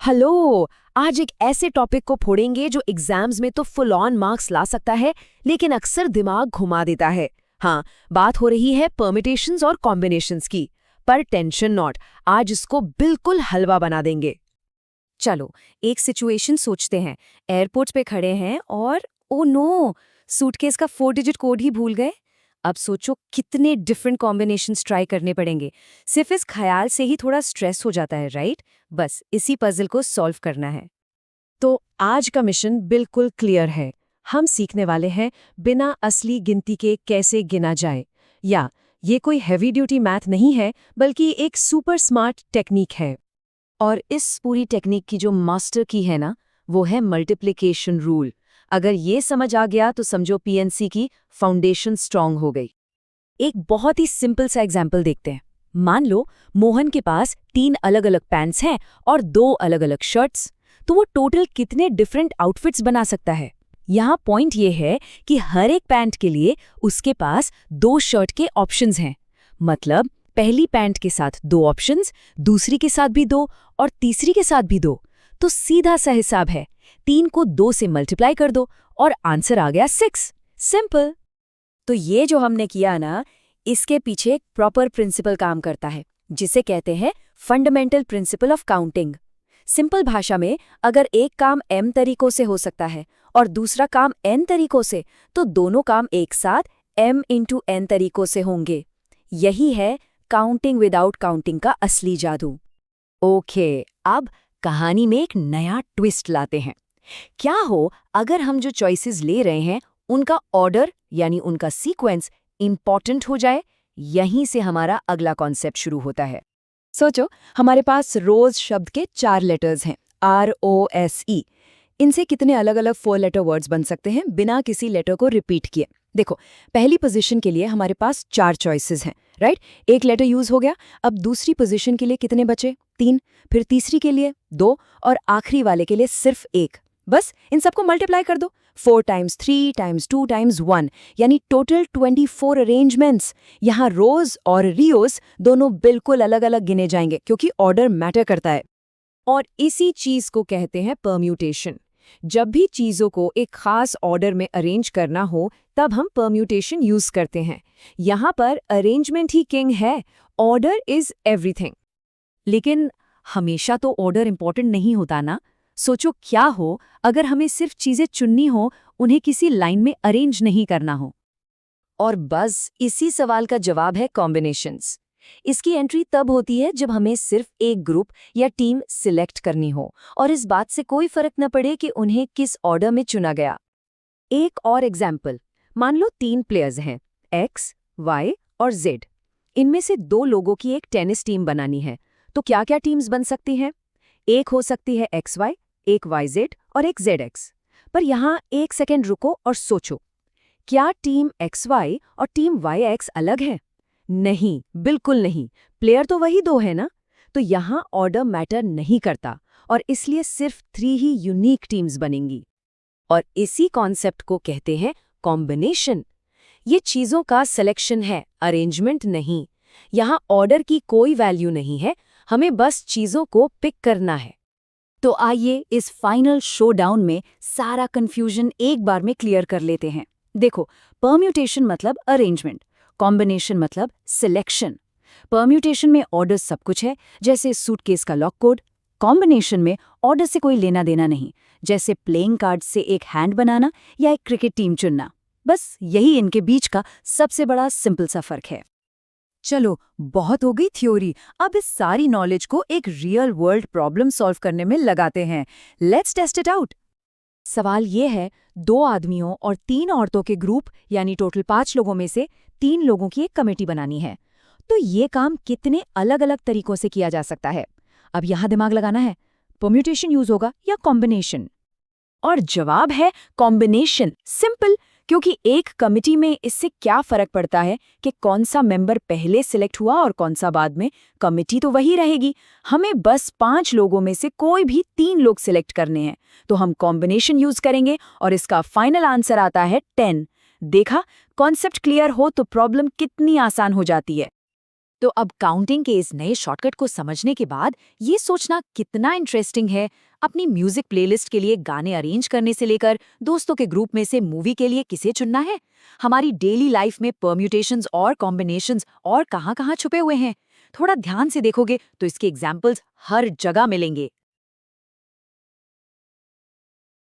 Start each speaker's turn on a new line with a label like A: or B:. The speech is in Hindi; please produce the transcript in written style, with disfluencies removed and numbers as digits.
A: हेलो। आज एक ऐसे टॉपिक को फोड़ेंगे जो एग्जाम्स में तो फुल ऑन मार्क्स ला सकता है, लेकिन अक्सर दिमाग घुमा देता है। हाँ, बात हो रही है परमिटेशंस और कॉम्बिनेशंस की। पर टेंशन नॉट, आज इसको बिल्कुल हलवा बना देंगे।
B: चलो एक सिचुएशन सोचते हैं। एयरपोर्ट पे खड़े हैं और ओ नो, सूटकेस का 4 डिजिट कोड ही भूल गए। अब सोचो कितने डिफरेंट कॉम्बिनेशंस ट्राई करने पड़ेंगे। सिर्फ इस ख्याल से ही थोड़ा स्ट्रेस हो जाता है, राइट? बस इसी पजल को सॉल्व करना है।
C: तो आज का मिशन बिल्कुल क्लियर है। हम सीखने वाले हैं बिना असली गिनती के कैसे गिना जाए। या ये कोई हैवी ड्यूटी मैथ नहीं है, बल्कि एक सुपर स्मार्ट टेक्निक है।
B: और इस पूरी टेक्निक की जो मास्टर की है ना, वो है मल्टीप्लिकेशन रूल। अगर ये समझ आ गया तो समझो पीएनसी की फाउंडेशन स्ट्रांग हो गई। एक बहुत ही सिंपल सा एग्जाम्पल देखते हैं। मान लो मोहन के पास 3 अलग अलग पैंट्स हैं और 2 अलग अलग शर्ट्स, तो वो टोटल कितने डिफरेंट आउटफिट्स बना सकता है? यहाँ पॉइंट ये है कि हर एक पैंट के लिए उसके पास 2 शर्ट के ऑप्शंस हैं। मतलब पहली पैंट के साथ 2 ऑप्शंस, दूसरी के साथ भी 2 और तीसरी के साथ भी 2। तो सीधा सा हिसाब है, 3 को 2 से मल्टीप्लाई कर दो और आंसर आ गया 6। सिंपल। तो ये जो हमने किया ना, इसके पीछे एक प्रॉपर प्रिंसिपल काम करता है, जिसे कहते हैं fundamental principle of counting. Simple भाषा में, अगर एक काम m तरीकों से हो सकता है और दूसरा काम n तरीकों से, तो दोनों काम एक साथ m इंटू n तरीकों से होंगे। यही है काउंटिंग विदाउट काउंटिंग का असली जादू। ओके, अब कहानी में एक नया ट्विस्ट लाते हैं। क्या हो अगर हम जो चॉइसेस ले रहे हैं उनका ऑर्डर यानी उनका सीक्वेंस इंपॉर्टेंट हो जाए? यहीं से हमारा अगला कॉन्सेप्ट शुरू होता है। सोचो, हमारे पास रोज शब्द के 4 लेटर्स हैं, ROSE। इनसे कितने अलग अलग 4 लेटर वर्ड्स बन सकते हैं बिना किसी लेटर को रिपीट किए? देखो, पहली पोजीशन के लिए हमारे पास 4 चॉइसेस हैं, राइट? एक लेटर यूज हो गया। अब दूसरी पोजीशन के लिए कितने बचे? 3। फिर तीसरी के लिए 2 और आखिरी वाले के लिए सिर्फ 1। बस इन सबको मल्टीप्लाई कर दो। 4 टाइम्स 3 टाइम्स 2 टाइम्स 1, यानी टोटल 24 अरेंजमेंट्स। यहाँ रोज और रियोज दोनों बिल्कुल अलग अलग गिने जाएंगे, क्योंकि ऑर्डर मैटर करता है। और इसी चीज को कहते हैं परम्यूटेशन। जब भी चीजों को एक खास ऑर्डर में अरेंज करना हो, तब हम परम्यूटेशन यूज करते हैं। यहाँ पर अरेंजमेंट ही किंग है, ऑर्डर इज एवरीथिंग। लेकिन हमेशा तो ऑर्डर इंपॉर्टेंट नहीं होता ना। सोचो क्या हो अगर हमें सिर्फ चीजें चुननी हो, उन्हें किसी लाइन में अरेंज नहीं करना हो। और बस इसी सवाल का जवाब है कॉम्बिनेशंस। इसकी एंट्री तब होती है जब हमें सिर्फ एक ग्रुप या टीम सिलेक्ट करनी हो और इस बात से कोई फर्क न पड़े कि उन्हें किस ऑर्डर में चुना गया। एक और एग्जाम्पल, मान लो 3 प्लेयर्स हैं, X, Y और Z। इनमें से 2 लोगों की एक टेनिस टीम बनानी है, तो क्या क्या टीम्स बन सकती हैं? एक हो सकती है XY, एक YZ और एक ZX। पर यहाँ एक सेकेंड रुको और सोचो, क्या टीम XY और टीम YX अलग है? नहीं, बिल्कुल नहीं। प्लेयर तो वही 2 है ना। तो यहाँ ऑर्डर मैटर नहीं करता और इसलिए सिर्फ 3 ही यूनिक टीम्स बनेंगी। और इसी कॉन्सेप्ट को कहते हैं कॉम्बिनेशन। ये चीजों का सिलेक्शन है, अरेंजमेंट नहीं। यहाँ ऑर्डर की कोई वैल्यू नहीं है, हमें बस चीजों को पिक करना है। तो आइए इस फाइनल शोडाउन में सारा कंफ्यूजन एक बार में क्लियर कर लेते हैं। देखो, परम्यूटेशन मतलब अरेंजमेंट, कॉम्बिनेशन मतलब सिलेक्शन। परम्यूटेशन में ऑर्डर सब कुछ है, जैसे सूटकेस का लॉक कोड। कॉम्बिनेशन में ऑर्डर से कोई लेना देना नहीं, जैसे प्लेइंग कार्ड से एक हैंड बनाना या एक क्रिकेट टीम चुनना। बस यही इनके बीच का सबसे बड़ा सिंपल सा फर्क है। चलो, बहुत हो गई थ्योरी। अब इस सारी नॉलेज को एक रियल वर्ल्ड प्रॉब्लम सॉल्व करने में लगाते हैं। Let's test it out. सवाल ये है, 2 आदमियों और 3 औरतों के ग्रुप यानी टोटल 5 लोगों में से 3 लोगों की एक कमेटी बनानी है। तो ये काम कितने अलग अलग तरीकों से किया जा सकता है? अब यहाँ दिमाग लगाना है, परम्यूटेशन यूज होगा या कॉम्बिनेशन? और जवाब है कॉम्बिनेशन। सिंपल, क्योंकि एक कमिटी में इससे क्या फर्क पड़ता है कि कौन सा मेंबर पहले सिलेक्ट हुआ और कौन सा बाद में? कमिटी तो वही रहेगी। हमें बस 5 लोगों में से कोई भी 3 लोग सिलेक्ट करने हैं, तो हम कॉम्बिनेशन यूज करेंगे और इसका फाइनल आंसर आता है 10। देखा, कॉन्सेप्ट क्लियर हो तो प्रॉब्लम कितनी आसान हो जाती है। तो अब काउंटिंग के इस नए शॉर्टकट को समझने के बाद ये सोचना कितना इंटरेस्टिंग है, अपनी म्यूजिक प्लेलिस्ट के लिए गाने अरेंज करने से लेकर दोस्तों के ग्रुप में से मूवी के लिए किसे चुनना है, हमारी डेली लाइफ में परम्यूटेशंस और कॉम्बिनेशंस और कहाँ-कहाँ छुपे हुए हैं। थोड़ा ध्यान से देखोगे तो इसके एग्जाम्पल्स हर जगह मिलेंगे।